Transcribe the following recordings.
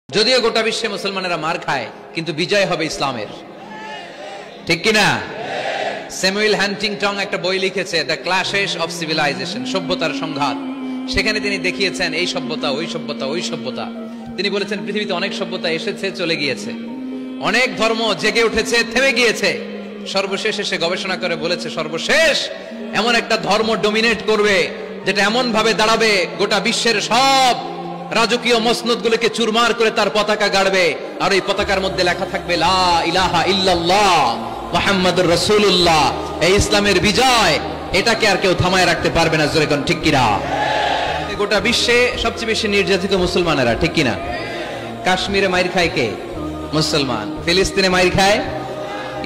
যদিও গোটা বিশ্বে মুসলমানেরা মার খায়, কিন্তু বিজয় হবে ইসলামের, ঠিক কিনা? স্যামুয়েল হান্টিংটন একটা বই লিখেছে, দ্য ক্ল্যাশেস অফ সিভিলাইজেশন, সভ্যতার সংঘাত। সেখানে তিনি দেখিয়েছেন এই সভ্যতা ওই সভ্যতা ওই সভ্যতা। তিনি বলেছেন পৃথিবীতে অনেক সভ্যতা এসেছে, চলে গিয়েছে, অনেক ধর্ম জেগে উঠেছে, থেমে গিয়েছে। সর্বশেষ এসে গবেষণা করে বলেছে সর্বশেষ এমন একটা ধর্ম ডমিনেট করবে যেটা এমন ভাবে দাঁড়াবে গোটা বিশ্বের সব রাজকীয় মসনদগুলোকে চুরমার করে তার পতাকা গাড়বে, আর এই পতাকার মধ্যে লেখা থাকবে লা ইলাহা ইল্লাল্লাহ মুহাম্মাদুর রাসূলুল্লাহ। এই ইসলামের বিজয়, এটাকে আর কেউ থামায় রাখতে পারবে না। জোরে কোন ঠিক কিনা? গোটা বিশ্বে সবচেয়ে বেশি নির্যাতিত মুসলমানেরা, ঠিক কিনা? কাশ্মীরে মাইর খায় কে? মুসলমান। ফিলিস্তিনে মাইর খায়,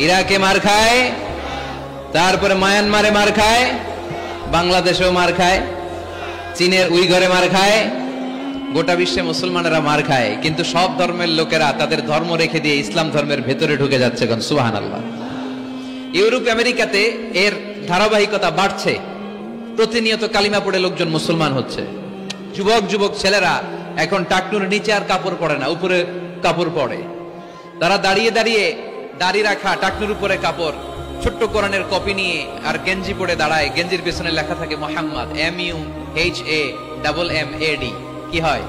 ইরাকে মার খায়, তারপরে মায়ানমারে মার খায়, বাংলাদেশেও মার খায়, চীনের উইঘরে মার খায়। গোটা বিশ্বে মুসলমানেরা মার খায়, কিন্তু সব ধর্মের লোকেরা তাদের ধর্ম রেখে দিয়ে ইসলাম ধর্মের ভেতরে ঢুকে যাচ্ছে। সুবহানাল্লাহ। ইউরোপ আমেরিকাতে এর ধারাবাহিকতা বাড়ছে, প্রতিনিয়ত কালিমা পড়ে লোকজন মুসলমান হচ্ছে। যুবক যুবক ছেলেরা এখন টাকনুর নিচে আর কাপড় পরে না, উপরে কাপড় পরে। তারা দাঁড়িয়ে দাঁড়িয়ে দাড়ি রাখা, টাকনুর উপরে কাপড়, ছোট্ট কোরআনের কপি নিয়ে আর গেঞ্জি পরে দাঁড়ায়। গেঞ্জির পেছনে লেখা থাকে মোহাম্মদ, MUHAMMAD। কি হয়?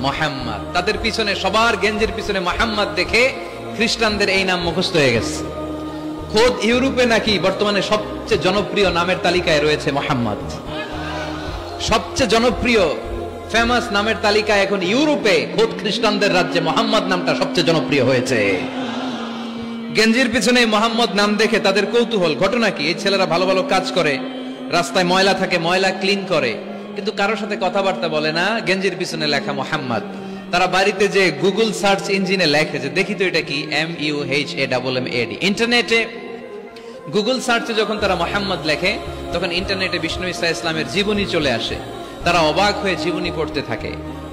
মোহাম্মদ। তাদের পিছনে, সবার গেঞ্জির পিছনে মোহাম্মদ দেখে খ্রিস্টানদের এই নাম মুখস্থ হয়ে গেছে। খোদ ইউরোপে নাকি বর্তমানে সবচেয়ে জনপ্রিয় নামের তালিকায় রয়েছে মোহাম্মদ। সবচেয়ে জনপ্রিয় ফেমাস নামের তালিকায় এখন ইউরোপে খোদ খ্রিস্টানদের রাজ্যে মোহাম্মদ নামটা সবচেয়ে জনপ্রিয় হয়েছে। গেঞ্জির পিছনে মোহাম্মদ নাম দেখে তাদের কৌতূহল। ঘটনা কি? এই ছেলেরা ভালো ভালো কাজ করে, রাস্তায় ময়লা থাকে, ময়লা ক্লিন করে, কিন্তু কারোর সাথে কথাবার্তা বলে না। গেঞ্জির পিছনে লেখা মোহাম্মদ। তারা বাড়িতে যে গুগল সার্চ ইঞ্জিনে লেখে যে দেখি তো এটা কি, MUHAMMAD। ইন্টারনেটে গুগল সার্চে যখন তারা মোহাম্মদ লেখে, তখন ইন্টারনেটে বিষ্ণু ঈসা ইসলামের জীবনী চলে আসে। তারা অবাক হয়ে জীবনী পড়তে থাকে।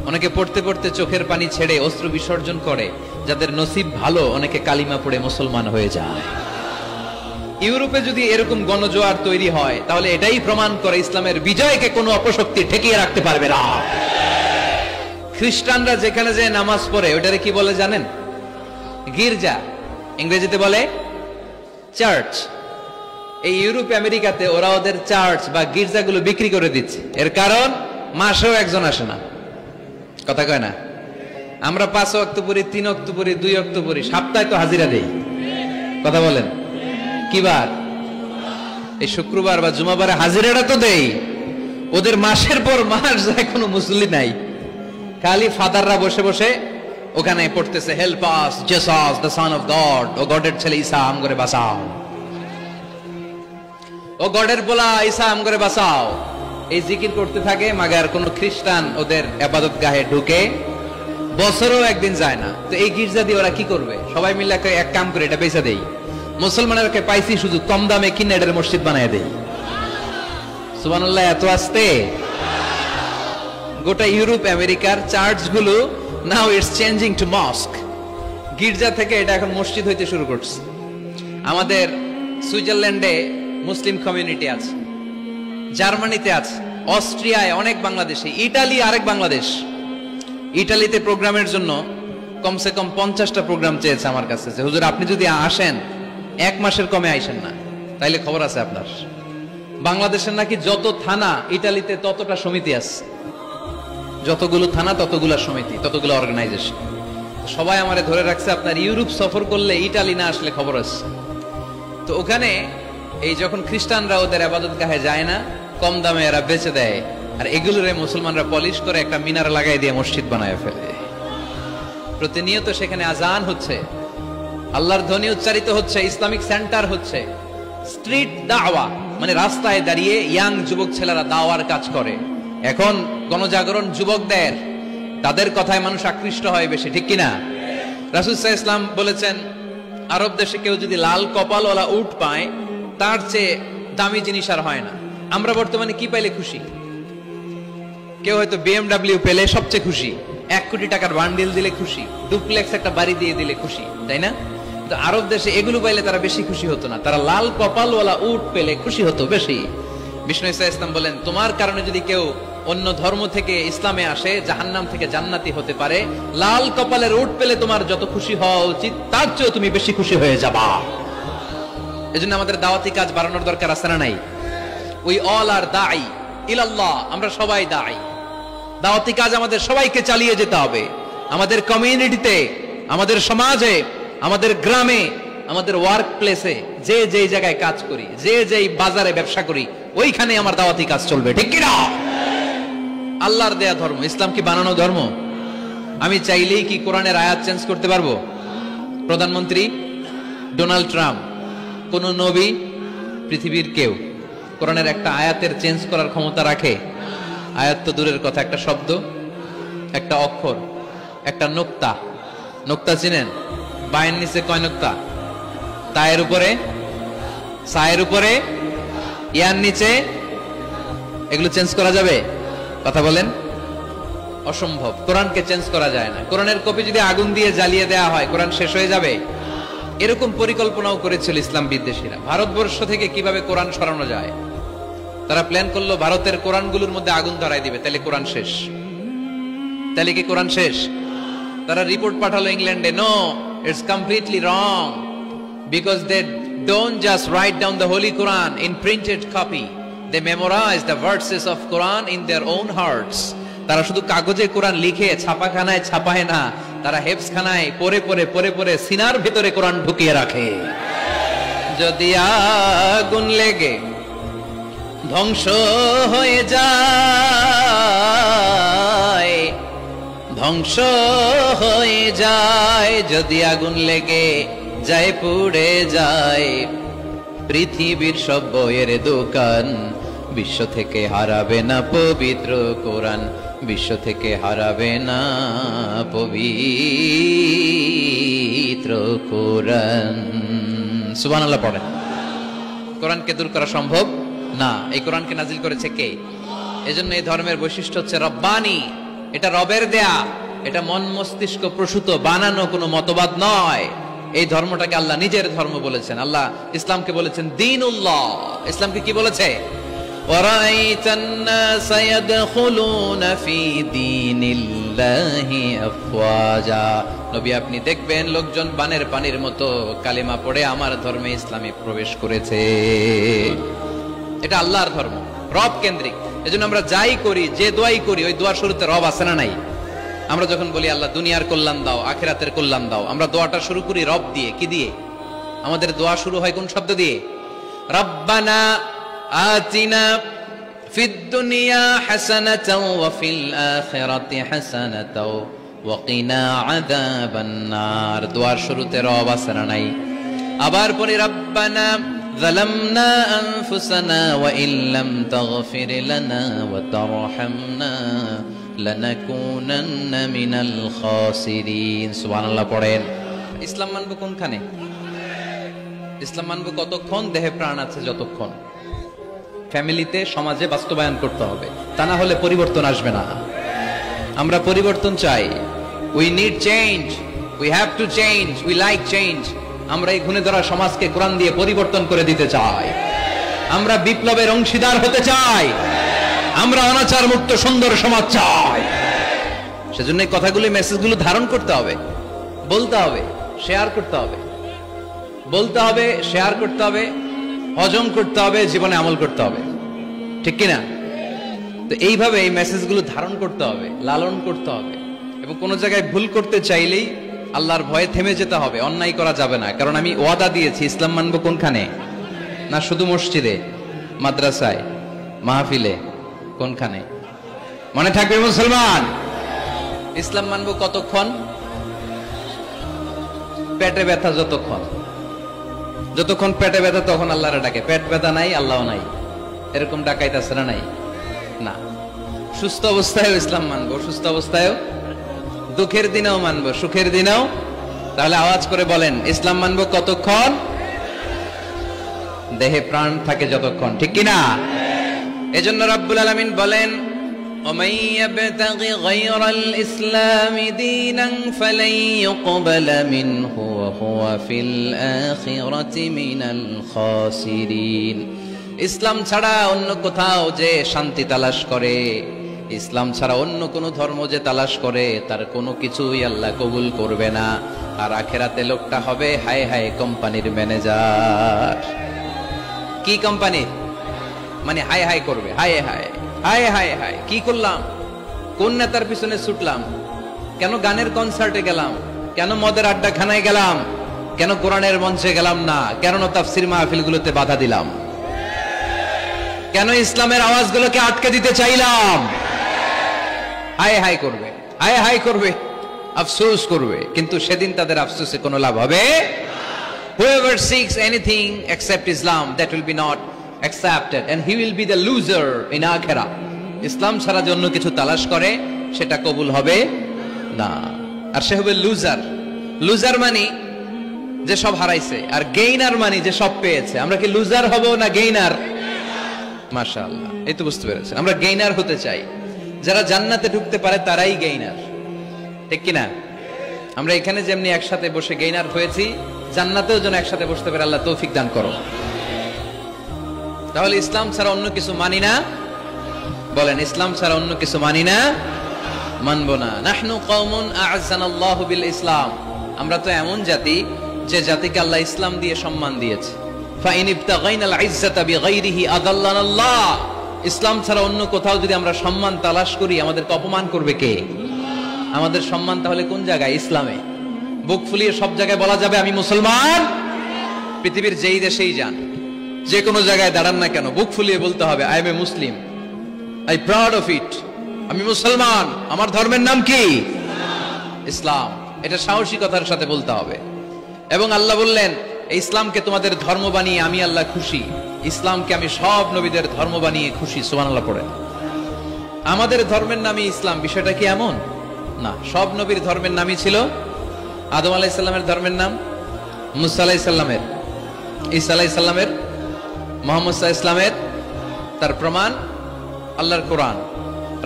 অনেকে পড়তে পড়তে চোখের পানি ছেড়ে অশ্রু বিসর্জন করে। যাদের নসিব ভালো, অনেকে কালিমা পড়ে মুসলমান হয়ে যায়। ইউরোপে যদি এরকম গণজোয়ার তৈরি হয়, তাহলে এটাই প্রমাণ করে ইসলামের বিজয়কে কোনো অপশক্তি ঠেকিয়ে রাখতে পারবে না। খ্রিস্টানরা যেখানে যে নামাজ পড়ে ওটারে কি বলে জানেন? গির্জা। ইংরেজিতে বলে চার্চ। এই ইউরোপ আমেরিকাতে ওরা ওদের চার্চ বা গির্জাগুলো বিক্রি করে দিচ্ছে। এর কারণ মাসেও একজন আসে না। কথা কয় না? আমরা 5 ওয়াক্ত পড়ি, 3 ওয়াক্ত পড়ি, 2 ওয়াক্ত পড়ি, সপ্তাহে তো হাজিরা দেই। কথা বলেন? কি বার? এই শুক্রবার বা জুমাবারে হাজিরাটা তো দেই। ওদের মাসের পর মাস যায়, কোনো মুসল্লি নাই। খালি ফাদাররা বসে বসে ওখানে পড়তেছে help us Jesus the son of God, ও গডের ছেলে ঈসা আম করে বাঁচাও, ও গডের পোলা ঈসা আম করে বাঁচাও। এই জিকির করতে থাকে। মাগার কোন খ্রিস্টান ওদের ইবাদত গাহে ঢুকে বছরেও একদিন যায় না। তো এই গির্জা দিয়ে ওরা কি করবে? সবাই মিলে এক কাম করে এটা বেচা দেই। মুসলমানদেরকে পাইছি শুধু কম দামে কিনে এটার মসজিদ বানায় দেই। সুবহানাল্লাহ। এত আসতে গোটা ইউরোপ আমেরিকার চার্চগুলো now it's changing to mosque. গির্জা থেকে এটা এখন মসজিদ হইতে শুরু করছে। আমাদের সুইজারল্যান্ডে মুসলিম কমিউনিটি আছে, জার্মানিতে আছে, অস্ট্রিয়ায় অনেক বাংলাদেশি, ইটালি আরেক বাংলাদেশ। ইটালিতে প্রোগ্রামের জন্য কমসে কম 50টা প্রোগ্রাম চেয়েছে আমার কাছে, যে হুজুর আপনি যদি আসেন 1 মাসের কমে আইসেন না, তাইলে খবর আছে আপনার। বাংলাদেশের নাকি যত থানা ইটালিতে ততটা সমিতি আছে। যতগুলো থানা ততগুলো সমিতি, ততগুলো অর্গানাইজেশন। সবাই আমারে ধরে রাখছে আপনার ইউরোপ সফর করলে ইটালি না আসলে খবর আছে। তো ওখানে এই যখন খ্রিস্টানরা ওদের ইবাদত গাহে যায় না, কম দামে এরা বেচে দেয়, আর এগুলোরে মুসলমানরা পলিশ করে একটা মিনার লাগাই দিয়ে মসজিদ বানায় ফেলে। প্রতিনিয়ত সেখানে আজান হচ্ছে, আল্লাহর ধ্বনি উচ্চারিত হচ্ছে, ইসলামিক সেন্টার হচ্ছে। স্ট্রিট দাওয়া মানে রাস্তায় দাঁড়িয়ে ইয়াং যুবক ছেলেরা দাওয়ার কাজ করে। এখন গণজাগরণ যুবকদের, তাদের কথায় মানুষ আকৃষ্ট হয় বেশি, ঠিক কিনা? রাসূল সাল্লাল্লাহু আলাইহি ওয়াসাল্লাম বলেছেন, আরব দেশে কেউ যদি লাল কপালওয়ালা উট পায়, তার চেয়ে দামি জিনিস আর হয় না। আমরা বর্তমানে কি পাইলে খুশি? কেউ হয়তো BMW পেলে সবচেয়ে খুশি, 1 কোটি টাকার বান্ডিল দিলে খুশি, ডুপ্লেক্স একটা বাড়ি দিয়ে দিলে খুশি, তাই না? তো আরব দেশে এগুলো পাইলে তারা বেশি খুশি হতো না, তারা লাল কপালওয়ালা উট পেলে খুশি হতো বেশি। বিষ্ণু ঈসা ইসলাম বলেন, তোমার কারণে যদি কেউ অন্য ধর্ম থেকে ইসলামে আসে জাহান্নাম থেকে জান্নাতি হতে পারে, লাল কপালের উট পেলে তোমার যত খুশি হওয়া উচিত তার চেয়ে তুমি বেশি খুশি হয়ে যাবা। এজন্য আমাদের দাওয়াতি কাজ বাড়ানোর দরকার আছে না নাই? উই অল আর দাঈ ইলাল্লাহ, আমরা সবাই দাঈ। দাওয়াতি কাজ আমাদের সবাইকে চালিয়ে যেতে হবে। আমাদের কমিউনিটিতে, আমাদের সমাজে, আমাদের গ্রামে, আমাদের ওয়ার্ক প্লেসে, যে যেই জায়গায় কাজ করি, যে যেই বাজারে ব্যবসা করি, ওইখানে আমার দাওয়াতি কাজ চলবে, ঠিক কি না? আল্লাহর দেয়া ধর্ম, ইসলাম কি বানানো ধর্ম? আমি চাইলেই কি কোরআনের আয়াত চেঞ্জ করতে পারবো? প্রধানমন্ত্রী ডোনাল্ড ট্রাম্প, কোন নবী, পৃথিবীর কেউ কোরআনের একটা আয়াতের চেঞ্জ করার ক্ষমতা রাখে? আয়াত তো দূরের কথা, একটা শব্দ, একটা অক্ষর, একটা নোক্তা। নোক্তা চিনেন? বায়ের নিচে কয় নোক্তা? তায়ের উপরে, সায়ের উপরে, ইয়ার নিচে, এগুলো চেঞ্জ করা যাবে? কথা বলেন। অসম্ভব। কোরআনকে চেঞ্জ করা যায় না। কোরআনের কপি যদি আগুন দিয়ে জ্বালিয়ে দেওয়া হয়, কোরআন শেষ হয়ে যাবে। এরকম পরিকল্পনাও করেছিল ইসলাম বিদ্বেষীরা, ভারতবর্ষ থেকে কিভাবে কোরআন সরানো যায়। তারা প্ল্যান করলো ভারতের কোরআনগুলোর মধ্যে আগুন ধরাই দিবে, তাহলে কোরআন শেষ। তাহলে কি কোরআন শেষ? তারা রিপোর্ট পাঠালো ইংল্যান্ডে, no, it's completely wrong, because they don't just write down the holy Quran in printed copy, they memorise the verses of Quran in their own hearts. তারা শুধু কাগজে কোরআন লিখে ছাপাখানায় ছাপায় না, তারা হেফজখানায় পড়ে পড়ে পড়ে পড়ে সিনার ভিতরে কোরআন ঢুকিয়ে রাখে। যদি আগুন লেগে ধ্বংস হয়ে যায়, ধ্বংস হয়ে যায়, যদি আগুন লেগে যায় পুড়ে যায় পৃথিবীর সব বইয়ের দোকান, বিশ্ব থেকে হারাবে না পবিত্র কোরআন, বিশ্ব থেকে হারাবে না পবিত্র কোরআন। সুবহানাল্লাহ পড়েন। কোরআনকে দূর করা সম্ভব না। এই কোরআনকে নাজিল করেছে কে? এজন্য এই ধর্মের বৈশিষ্ট্য হচ্ছে রব্বানি। এটা রবের দেয়া, এটা মন মস্তিষ্ক প্রসূত বানানো কোনো মতবাদ নয়। এই ধর্মটাকে আল্লাহ নিজের ধর্ম বলেছেন। আল্লাহ ইসলামকে বলেছেন দীনুল্লাহ। ইসলামকে কি বলেছে? ওয়ারাইতান নাস ইয়াদখুলুনা ফি দীনিল্লাহি আফওয়াজা। নবী আপনি দেখবেন লোকজন বানের পানির মতো কালিমা পড়ে আমার ধর্মে ইসলামে প্রবেশ করেছে। এটা আল্লাহর ধর্ম, রব কেন্দ্রিক। এজন্য আমরা যাই করি, যে দোয়াই করি, ওই দোয়ার শুরুতে রব আছে না নাই? আমরা যখন বলি আল্লাহ দুনিয়ার কল্যাণ দাও, আখিরাতের কল্যাণ দাও, আমরা দোয়াটা শুরু করি রব দিয়ে। কি দিয়ে? আমাদের দোয়া শুরু হয় কোন শব্দ দিয়ে? রব্বানা আতিনা ফিদ দুনিয়া হাসানাতাও ওয়া ফিল আখিরাতি হাসানাতাও ওয়া কিনা আযাবান নার। দোয়ার শুরুতে রব আছে না নাই? আবার পরে রব্বানা যালামনা আনফুসানা ওয়া ইল্লাম তাগফির লানা ওয়া তারহামনা লানাকুনান্না মিনাল খাসিরিন। সুবহানাল্লাহ পড়েন। ইসলাম মানব কোনখানে? ইসলাম মানব কতক্ষণ? দেহে প্রাণ আছে যতক্ষণ। ফ্যামিলিতে, সমাজে বাস্তবায়ন করতে হবে, তা না হলে পরিবর্তন আসবে না। আমরা পরিবর্তন চাই। We need change, we have to change, we like change. আমরা এই ঘুণে ধরা সমাজকে কোরআন দিয়ে পরিবর্তন করে দিতে চাই। আমরা বিপ্লবের অংশীদার হতে চাই। আমরা অনাচার মুক্ত সুন্দর সমাজ চাই। সেজন্য এই কথাগুলো, মেসেজগুলো ধারণ করতে হবে, বলতে হবে, শেয়ার করতে হবে, বলতে হবে, শেয়ার করতে হবে, হজম করতে হবে, জীবনে আমল করতে হবে, ঠিক কিনা? তো এইভাবে এই মেসেজগুলো ধারণ করতে হবে, লালন করতে হবে। এবং কোন জায়গায় ভুল করতে চাইলেই আল্লাহর ভয়ে থেমে যেতে হবে, অন্যায় করা যাবে না। কারণ আমি ওয়াদা দিয়েছি, ইসলাম মানবো কোনখানে? না শুধু মসজিদে, মাদ্রাসায়, মাহফিলে, কোনখানে? মনে থাকবে মুসলমান। ইসলাম মানবো কতক্ষণ? পেটে ব্যথা যতক্ষণ। যতক্ষণ পেটে ব্যথা তখন আল্লাহরে ডাকে। পেট ব্যথা নাই, আল্লাহ নাই, এরকম ডাকাইতেছে না? নাই না। সুস্থ অবস্থায়ও ইসলাম মানবো, সুস্থ অবস্থায়ও, দুঃখের দিনেও মানবো, সুখের দিনেও। তাহলে আওয়াজ করে বলেন, ইসলাম মানবো কতক্ষণ? দেহে প্রাণ থাকে যতক্ষণ, ঠিক কিনা? এজন্য রাব্বুল আলামিন বলেন, ومن يبتغ غير الإسلام دينا فلن يقبل منه وهو في الآخرة من الخاسرين। ইসলাম ছাড়া অন্য কোথাও যে শান্তি তালাশ করে, ইসলাম ছাড়া অন্য কোন ধর্ম যে তালাশ করে তার কোনো কিছুই আল্লাহ কবুল করবে না। আর আখেরাতে লোকটা হবে হায় হায় কোম্পানির ম্যানেজার। কি কোম্পানি? মানে হায় হায় করবে, হায় হায় হায় হায় হায়, কি করলাম, কোন নেতার পিছনে ছুটলাম, কেন গানের কনসার্টে গেলাম, কেন মদের আড্ডাখানায় গেলাম, কেন কোরআনের মঞ্চে গেলাম না, কেন তাফসীর মাহফিলগুলোতে বাধা দিলাম, কেন ইসলামের আওয়াজগুলোকে আটকে দিতে চাইলাম। হায় হায় করবে, হায় হায় করবে, আফসোস করবে, কিন্তু সেদিন তাদের আফসোসে কোনো লাভ হবে। Whoever seeks anything except Islam, that will be not accepted and he will be the loser in akhirah. ইসলাম ছাড়া যে অন্য কিছু তালাশ করে সেটা কবুল হবে না, আর সে হবে লুজার। লুজার মানে যে সব হারাইছে, আর গেইনার মানে যে সব পেয়েছে। আমরা কি লুজার হব না গেইনার? মাশাআল্লাহ, এই তো বুঝতে পেরেছেন, আমরা গেইনার হতে চাই। যারা জান্নাতে ঢুকতে পারে তারাই গেইনার, ঠিক কিনা? আমরা এখানে যেমনি একসাথে বসে গেইনার হয়েছি, জান্নাতেও যেন একসাথে বসতে পারে, আল্লাহ তৌফিক দান করো। তাহলে ইসলাম ছাড়া অন্য কিছু মানি না, বলেন ইসলাম ছাড়া অন্য কিছু মানি না, মানবো না। নাহনু কওমুন আ'আজ্জানাল্লাহু বিল ইসলাম, আমরা তো এমন জাতি যে জাতিকে আল্লাহ ইসলাম দিয়ে সম্মান দিয়েছে। ফাইন ইবতাগাইনাল ইজ্জাতা বিগাইরিহি আদাল্লানাল্লাহ, ইসলাম ছাড়া অন্য কোথাও যদি আমরা সম্মান তালাশ করি আমাদেরকে অপমান করবে কে? আমাদের সম্মান তাহলে কোন জায়গায়? ইসলামে। বুক ফুলিয়ে সব জায়গায় বলা যাবে আমি মুসলমান। পৃথিবীর যেই দেশেই যান, যে কোনো জায়গায় দাঁড়ান না কেন, বুক ফুলিয়ে বলতে হবে I M A Muslim, I proud of it, আমি মুসলমান, আমার ধর্মের নাম কি? ইসলাম। এটা সাহসিকতার সাথে বলতে হবে। এবং আল্লাহ বললেন ইসলামকে তোমাদের ধর্ম বানিয়ে আমি আল্লাহ খুশি, ইসলামকে আমি সব নবীদের ধর্ম বানিয়ে খুশি। সুবহানাল্লাহ পড়েন। আমাদের ধর্মের নামই ইসলাম, বিষয়টা কি এমন না? সব নবীর ধর্মের নামই ছিল। আদম আলাইহিস সালামের ধর্মের নাম, মুসা আলাইহিস সালামের, ঈসা আলাইহিস সালামের, মুহাম্মদ সাল্লাল্লাহু আলাইহি ওয়াসাল্লামের। তার প্রমাণ আল্লাহর কোরআন।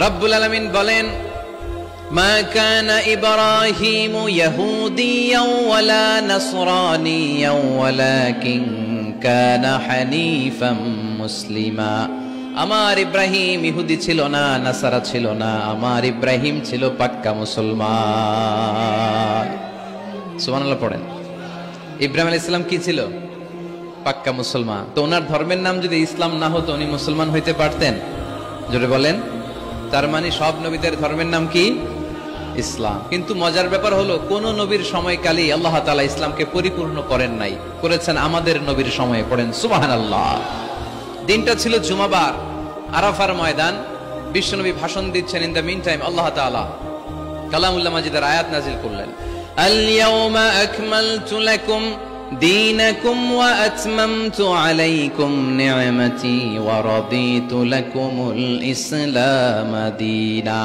রব্বুল আলামিন বলেন মা কানা ইব্রাহিমু ইয়াহুদিয়াও ওয়ালা নাসরানিয়াও ওয়ালাকিন কানা হানিফাম মুসলিমা। আমার ইব্রাহিম ইহুদি ছিল না, নাসারা ছিল না, আমার ইব্রাহিম ছিল পাক্কা মুসলমান। সুবহানাল্লাহ পড়েন। ইব্রাহিম আলাইহিস সালাম কি ছিল? পাক্কা মুসলমান। তো ওনার ধর্মের নাম যদি ইসলাম না হতো উনি মুসলমান হইতে পারতেন? জোরে বলেন। তার মানে সব নবীদের ধর্মের নাম কি? ইসলাম। কিন্তু মজার ব্যাপার হলো কোন নবীর সময়কালেই আল্লাহ তাআলা ইসলামকে পরিপূর্ণ করেন নাই, করেছেন আমাদের নবীর সময়ে। পড়েন সুবহানাল্লাহ। দিনটা ছিল জুমাবার, আরাফার ময়দান। বিশ্বনবী ভাষণ দিচ্ছেন। ইন দ্য মিন টাইম আল্লাহ তাআলা কালামুল্লাহ মাজিদের আয়াত নাজিল করলেন। আল ইয়াউমা আকমালতু লাকুম দীনাকুম ওয়া আতমামতু আলাইকুম নি'মাতি ওয়া রাদিতু লাকুমুল ইসলাম দীনা।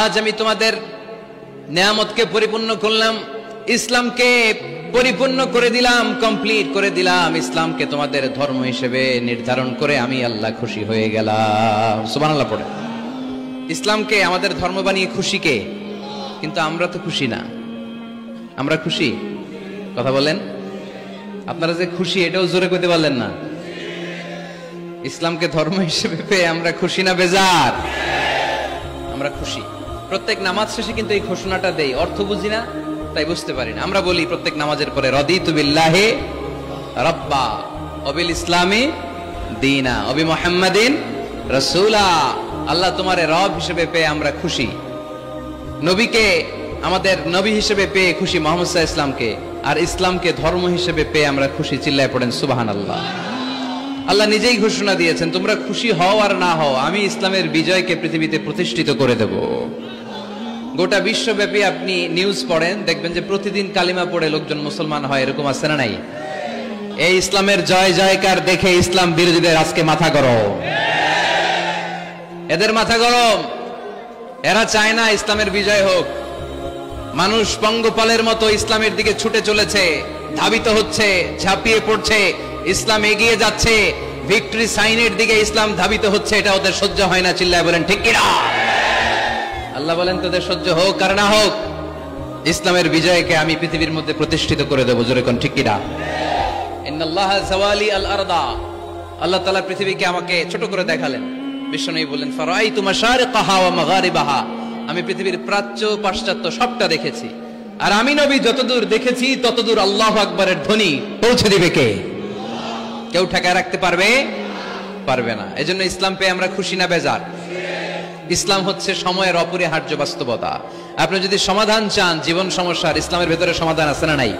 আজ আমি তোমাদের নিয়ামতকে পরিপূর্ণ করলাম, ইসলামকে পরিপূর্ণ করে দিলাম, কমপ্লিট করে দিলাম। ইসলামকে তোমাদের ধর্ম হিসেবে নির্ধারণ করে আমি আল্লাহ খুশি হয়ে গেলাম। সুবহানাল্লাহ পড়ে। ইসলামকে আমাদের ধর্ম বানিয়ে খুশি কে? কিন্তু আমরা তো খুশি না। আমরা খুশি? কথা বলেন। আপনারা যে খুশি এটাও জোরে কইতে পারলেন না। ইসলামকে ধর্ম হিসেবে পেয়ে আমরা খুশি না বেজার? আমরা খুশি। প্রত্যেক নামাজ শেষে কিন্তু এই ঘোষণাটা দেই, অর্থ বুঝি না তাই বুঝতে পারি না। আমরা বলি প্রত্যেক নামাজের পরে রাদিতু বিল্লাহি রাব্বা ওয়া বিল ইসলামি দীনা ওয়া বি মুহাম্মাদিন রাসূলা। আল্লাহ তোমারে রব হিসেবে পেয়ে আমরা খুশি, নবীকে আমাদের নবী হিসেবে পেয়ে খুশি, মুহাম্মদ সাল্লাল্লাহু আলাইহি ওয়াসাল্লামকে, আর ইসলামকে ধর্ম হিসেবে পেয়ে আমরা খুশি। চিল্লায় পড়েন সুবহানাল্লাহ। আল্লাহ নিজেই ঘোষণা দিয়েছেন তোমরা খুশি হও আর না হও, আমি ইসলামের বিজয়কে পৃথিবীতে প্রতিষ্ঠিত করে দেব। গোটা বিশ্বব্যাপী আপনি নিউজ পড়েন, দেখবেন যে প্রতিদিন কালিমা পড়ে লোকজন মুসলমান হয়। এরকম আছে না নাই? এই ইসলামের জয় জয়কার দেখে ইসলাম বিরোধীদের আজকে মাথা গরম, এদের মাথা গরম। এরা চায় না ইসলামের বিজয় হোক। মানুষ পঙ্গপালের মতো ইসলামের দিকে ছুটে চলেছে, ধাবিত হচ্ছে, ঝাঁপিয়ে পড়ছে, ইসলাম এগিয়ে যাচ্ছে, ভিক্টরি সাইনের দিকে ইসলাম ধাবিত হচ্ছে। এটা ওদের সহ্য হয় না। চিল্লায় বলেন ঠিক কিনা? আল্লাহ বলেন তোদের সহ্য হোক আর না হোক, ইসলামের বিজয়কে আমি পৃথিবীর মধ্যে প্রতিষ্ঠিত করে দেবো। জোরে কোন ঠিক কিনা? ইন্নাল্লাহা যাওয়ালি আল আরদা, আল্লাহ তাআলা পৃথিবীকে আমাকে ছোট করে দেখালেন। বিশ্বনবী বলেন ফারাইতু মাশারিকাহা ওয়া মাগারিবাহা, আমি পৃথিবীর প্রাচ্য পাশ্চাত্য সবটা দেখেছি, আর আমি নবী যতদূর দেখেছি ততদূর আল্লাহু আকবারের ধ্বনি পৌঁছে দিবে কে? কেউ ঠেকায় রাখতে পারবে? পারবে না। এজন্য ইসলাম পেয়ে আমরা খুশি না বেজার? ইসলাম হচ্ছে সময়ের অপরিহার্য বাস্তবতা। আপনি যদি সমাধান চান জীবন সমস্যার, ইসলামের ভেতরে সমাধান আছে না নাই?